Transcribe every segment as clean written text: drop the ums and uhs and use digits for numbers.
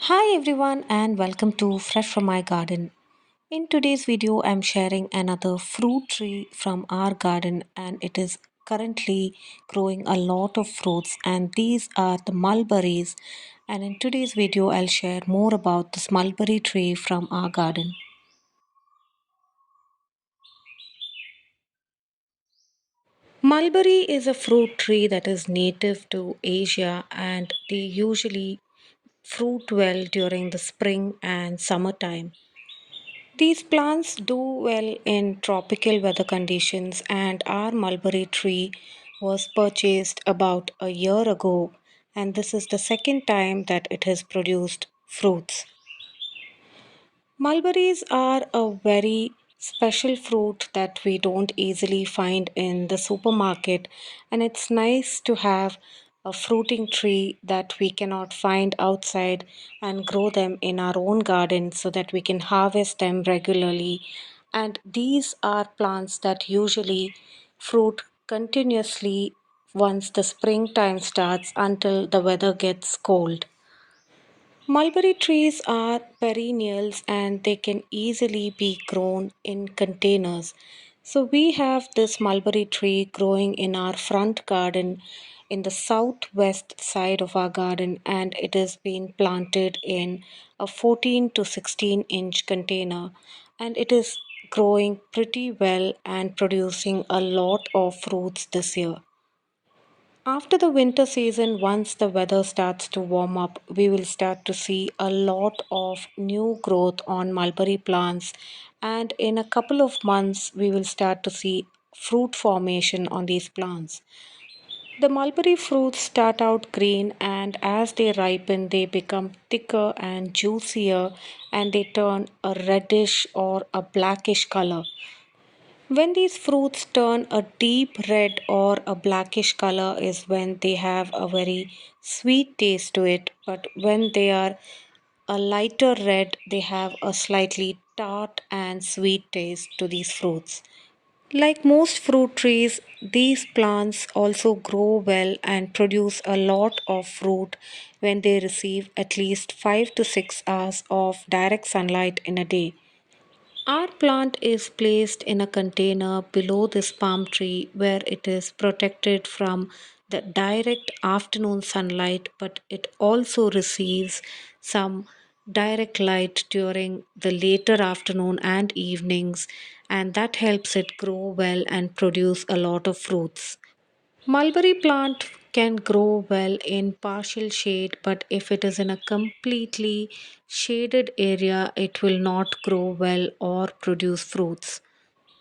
Hi everyone and welcome to Fresh from My Garden. In today's video I'm sharing another fruit tree from our garden and it is currently growing a lot of fruits and these are the mulberries, and in today's video I'll share more about this mulberry tree from our garden. Mulberry is a fruit tree that is native to Asia and they usually fruit well during the spring and summertime. These plants do well in tropical weather conditions, and our mulberry tree was purchased about a year ago, and this is the second time that it has produced fruits. Mulberries are a very special fruit that we don't easily find in the supermarket, and it's nice to have a fruiting tree that we cannot find outside and grow them in our own garden so that we can harvest them regularly. And these are plants that usually fruit continuously once the springtime starts until the weather gets cold. Mulberry trees are perennials and they can easily be grown in containers. So, we have this mulberry tree growing in our front garden in the southwest side of our garden, and it has been planted in a 14 to 16-inch container, and it is growing pretty well and producing a lot of fruits this year. After the winter season, once the weather starts to warm up, we will start to see a lot of new growth on mulberry plants, and in a couple of months, we will start to see fruit formation on these plants. The mulberry fruits start out green, and as they ripen, they become thicker and juicier, and they turn a reddish or a blackish color. When these fruits turn a deep red or a blackish color is when they have a very sweet taste to it, but when they are a lighter red, they have a slightly tart and sweet taste to these fruits. Like most fruit trees, these plants also grow well and produce a lot of fruit when they receive at least 5 to 6 hours of direct sunlight in a day. Our plant is placed in a container below this palm tree where it is protected from the direct afternoon sunlight, but it also receives some direct light during the later afternoon and evenings, and that helps it grow well and produce a lot of fruits. Mulberry plant can grow well in partial shade, but if it is in a completely shaded area, it will not grow well or produce fruits.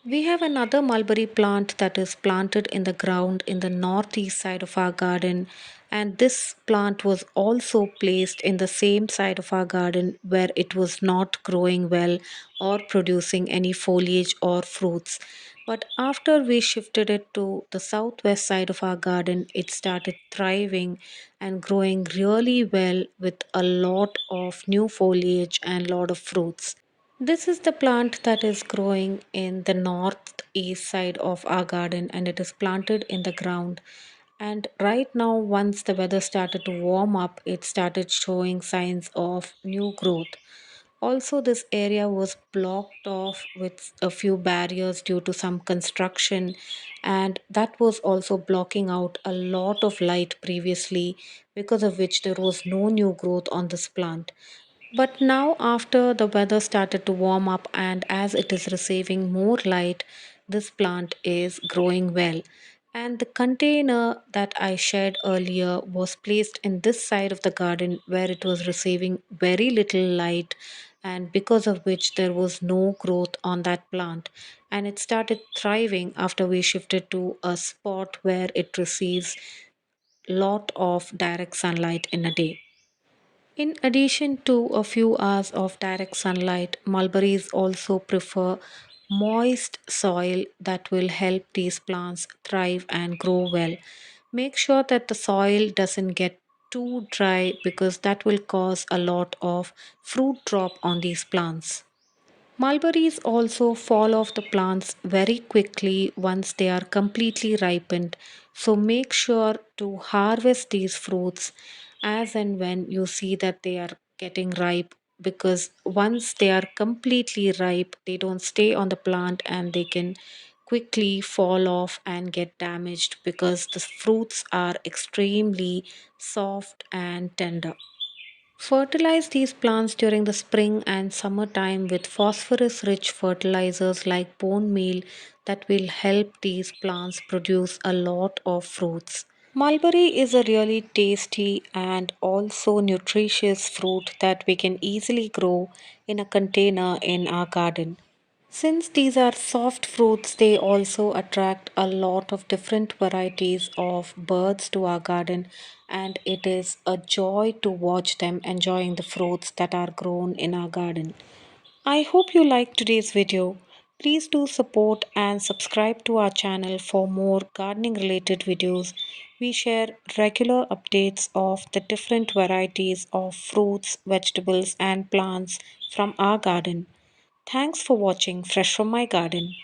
We have another mulberry plant that is planted in the ground in the northeast side of our garden, and this plant was also placed in the same side of our garden where it was not growing well or producing any foliage or fruits. But after we shifted it to the southwest side of our garden, it started thriving and growing really well with a lot of new foliage and lot of fruits. This is the plant that is growing in the northeast side of our garden and it is planted in the ground. And right now, once the weather started to warm up, it started showing signs of new growth. Also, this area was blocked off with a few barriers due to some construction, and that was also blocking out a lot of light previously, because of which there was no new growth on this plant. But now, after the weather started to warm up and as it is receiving more light, this plant is growing well. And the container that I shared earlier was placed in this side of the garden where it was receiving very little light, and because of which there was no growth on that plant. And it started thriving after we shifted to a spot where it receives lot of direct sunlight in a day. In addition to a few hours of direct sunlight, mulberries also prefer moist soil that will help these plants thrive and grow well. Make sure that the soil doesn't get too dry because that will cause a lot of fruit drop on these plants. Mulberries also fall off the plants very quickly once they are completely ripened, so make sure to harvest these fruits as and when you see that they are getting ripe because once they are completely ripe, they don't stay on the plant and they can quickly fall off and get damaged because the fruits are extremely soft and tender. Fertilize these plants during the spring and summertime with phosphorus rich fertilizers like bone meal that will help these plants produce a lot of fruits. Mulberry is a really tasty and also nutritious fruit that we can easily grow in a container in our garden. Since these are soft fruits, they also attract a lot of different varieties of birds to our garden, and it is a joy to watch them enjoying the fruits that are grown in our garden. I hope you liked today's video. Please do support and subscribe to our channel for more gardening related videos. We share regular updates of the different varieties of fruits, vegetables, and plants from our garden. Thanks for watching Fresh from My Garden.